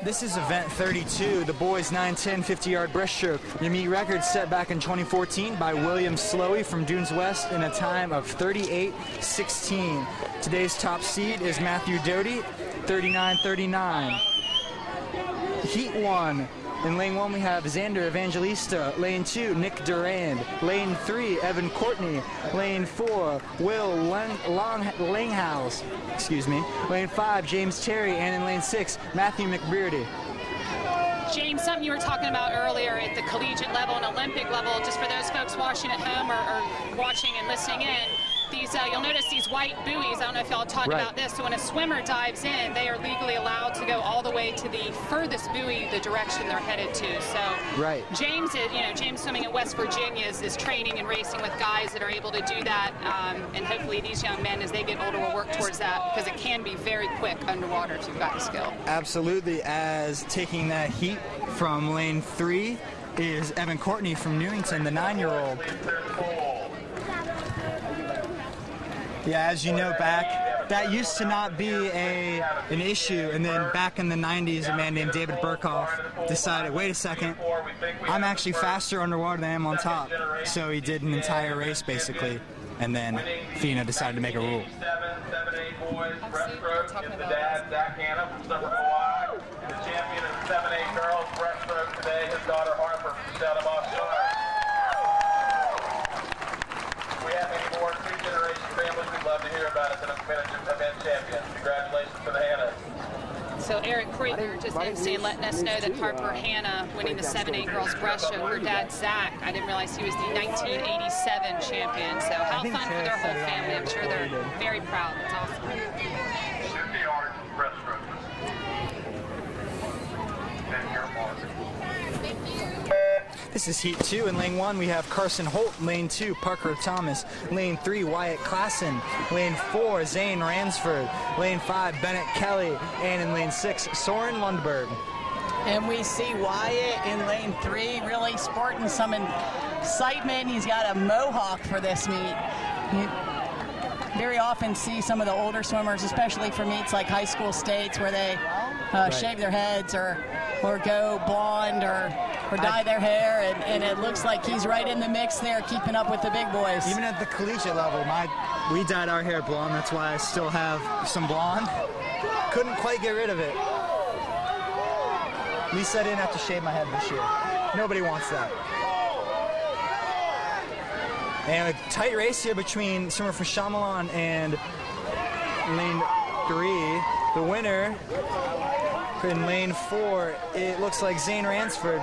This is event 32, the boys 9-10 50-yard breaststroke. Your meet record set back in 2014 by William Slowey from Dunes West in a time of 38:16. Today's top seed is Matthew Doty, 39:39. Heat 1. In lane 1 we have Xander Evangelista. Lane 2, Nick Durand. Lane 3, Evan Courtney. Lane 4, Will Langhouse. Excuse me. Lane 5, James Terry. And in lane 6, Matthew McBeardy. James, something you were talking about earlier at the collegiate level and Olympic level, just for those folks watching at home or watching and listening in, these you'll notice these white buoys. I don't know if y'all talked about this. So when a swimmer dives in, they are legally allowed to go all the way to the furthest buoy, the direction they're headed to. So James is, James swimming at West Virginia is training and racing with guys that are able to do that. And hopefully these young men, as they get older, will work towards that, because it can be very quick underwater if you've got the skill. Absolutely. As taking that heat from lane 3 is Evan Courtney from Newington, the 9-year-old. Yeah, as you know, that used to not be an issue, and then back in the 90s, a man named David Burkhoff decided, wait a second, I'm actually faster underwater than I am on top. So he did an entire race, basically, and then FINA decided to make a rule. 7-8 is the dad, Zach Hanna from Somerville, Y, and the champion of the 7-8 girls breaststroke today, his daughter Harper from Chatham-Off Shore. We have any more two-generation families, we'd love to hear about it, and event champions. Congratulations to the Hannas. So Eric Krieger just emceeing, letting us know that Harper Hanna winning the 7-8 girls breaststroke. Her dad, Zach, I didn't realize he was the 1987 champion. So how fun for their whole family. I'm sure they're very proud. That's awesome. 50-yard breaststroke. 10-yard mark. This is heat 2. In lane 1, we have Carson Holt. Lane 2, Parker Thomas. Lane 3, Wyatt Klassen. Lane 4, Zane Ransford. Lane 5, Bennett Kelly. And in lane 6, Soren Lundberg. And we see Wyatt in lane 3 really sporting some excitement. He's got a mohawk for this meet. You very often see some of the older swimmers, especially for meets like high school states, where they shave their heads or go blonde or dye their hair, and it looks like he's right in the mix there, keeping up with the big boys. Even at the collegiate level, we dyed our hair blonde. That's why I still have some blonde. Couldn't quite get rid of it. At least I didn't have to shave my head this year. Nobody wants that. And a tight race here between swimmer from Chamelon and lane 3. The winner in lane 4, it looks like Zane Ransford,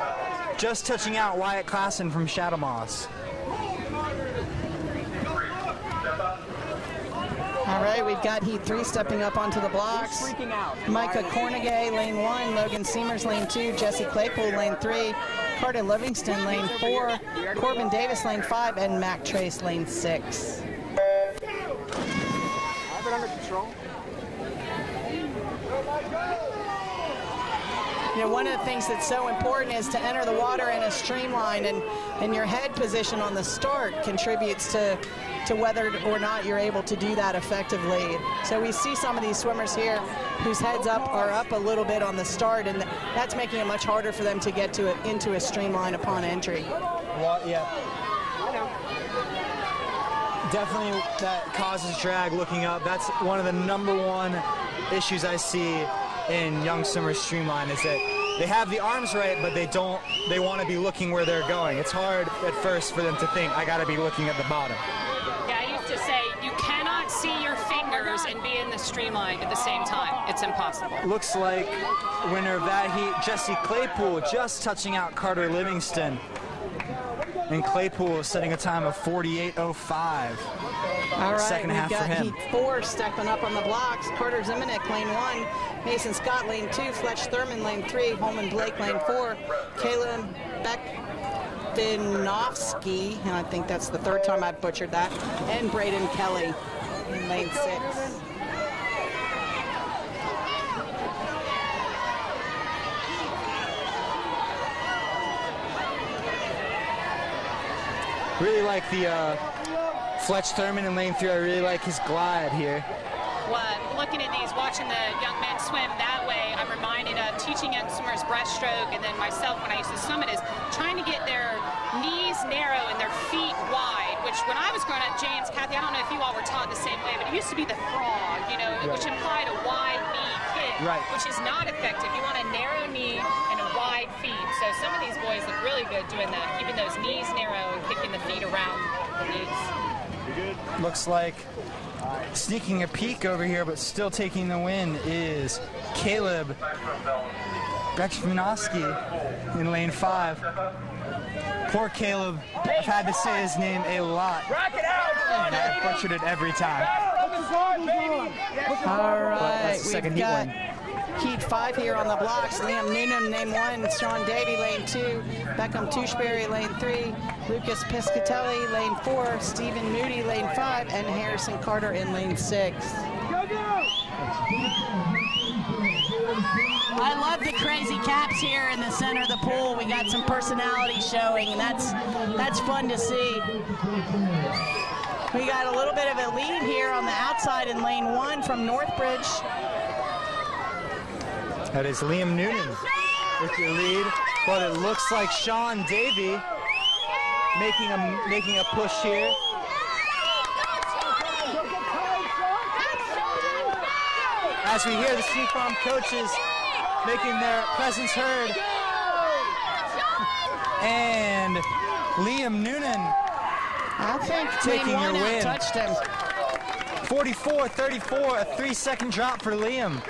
just touching out Wyatt Klassen from Chatham-Moss. All right, we've got heat 3 stepping up onto the blocks. Micah Cornegay, lane 1. Logan Seamers, lane 2. Jesse Claypool, lane 3. Carter Livingston, lane 4. Corbin Davis, lane 5. And Mac Trace, lane 6. I have it under control. One of the things that's so important is to enter the water in a streamline, and your head position on the start contributes to whether or not you're able to do that effectively. So we see some of these swimmers here whose heads are up a little bit on the start, and that's making it much harder for them to get into a streamline upon entry. Well, yeah. Definitely that causes drag looking up. That's one of the #1 issues I see in young swimmers streamline, is that they have the arms right, but they want to be looking where they're going. It's hard at first for them to think, I got to be looking at the bottom. Yeah, I used to say, you cannot see your fingers and be in the streamline at the same time. It's impossible. Looks like winner of that heat, Jesse Claypool, just touching out Carter Livingston. And Claypool is setting a time of 48:05. All right, second half we've got for him. heat 4 stepping up on the blocks. Carter Ziminek, lane 1. Mason Scott, lane 2. Fletch Thurman, lane 3. Holman Blake, lane 4. Kayla Bekvinovsky, and I think that's the 3rd time I've butchered that. And Braden Kelly in lane 6. Really like the Fletch Thurman in lane 3. I really like his glide here. looking at these, watching the young men swim that way, I'm reminded of teaching young swimmers breaststroke, and then myself when I used to swim it, is trying to get their knees narrow and their feet wide, which when I was growing up, James, Kathy, I don't know if you all were taught the same way, but it used to be the frog, you know, which implied a wide knee kick, which is not effective. You want a narrow knee and a wide feet. So some of these boys look really good doing that, keeping those knees narrow and kicking the feet around the knees. Looks like sneaking a peek over here, but still taking the win is Caleb Breksmanowski in lane 5. Poor Caleb. I've had to say his name a lot, and I've butchered it every time. All right, we've got Heat 5 here on the blocks. Liam Noonan, lane 1. Sean Davey, lane 2. Beckham Touchberry, lane 3. Lucas Piscatelli, lane 4. Stephen Moody, lane 5. And Harrison Carter in lane 6. I love the crazy caps here in the center of the pool. We got some personality showing, and that's fun to see. We got a little bit of a lead here on the outside in lane 1 from Northbridge. That is Liam Noonan with your lead, but it looks like Sean Davey making a push here. As we hear the Sneak Bomb coaches making their presence heard. And Liam Noonan, I think taking your win. Touched him. 44-34, a 3-second drop for Liam.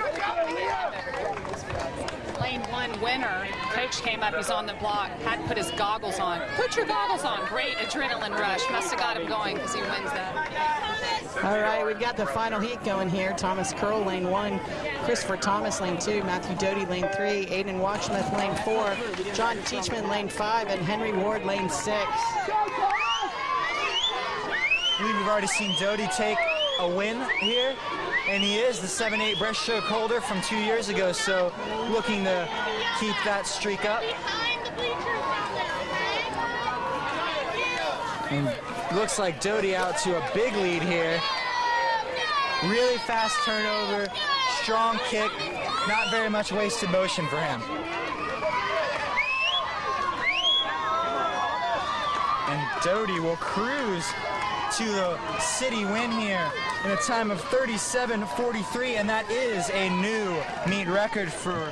Lane 1 winner. Coach came up, he's on the block, had to put his goggles on. Put your goggles on. Great adrenaline rush. Must have got him going because he wins that. All right, we've got the final heat going here. Thomas Curl, lane 1. Christopher Thomas, lane 2. Matthew Doty, lane 3. Aiden Watchsmith, lane 4. John Teachman, lane 5. And Henry Ward, lane 6. I believe we've already seen Doty take a win here, and he is the 7-8 breaststroke holder from 2 years ago, so looking to keep that streak up. And looks like Doty out to a big lead here. Really fast turnover, strong kick, not very much wasted motion for him. And Doty will cruise to the city win here in a time of 37:43, and that is a new meet record for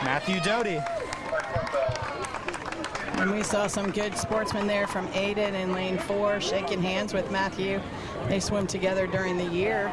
Matthew Doty. And we saw some good sportsmen there from Aiden in lane 4, shaking hands with Matthew. They swim together during the year.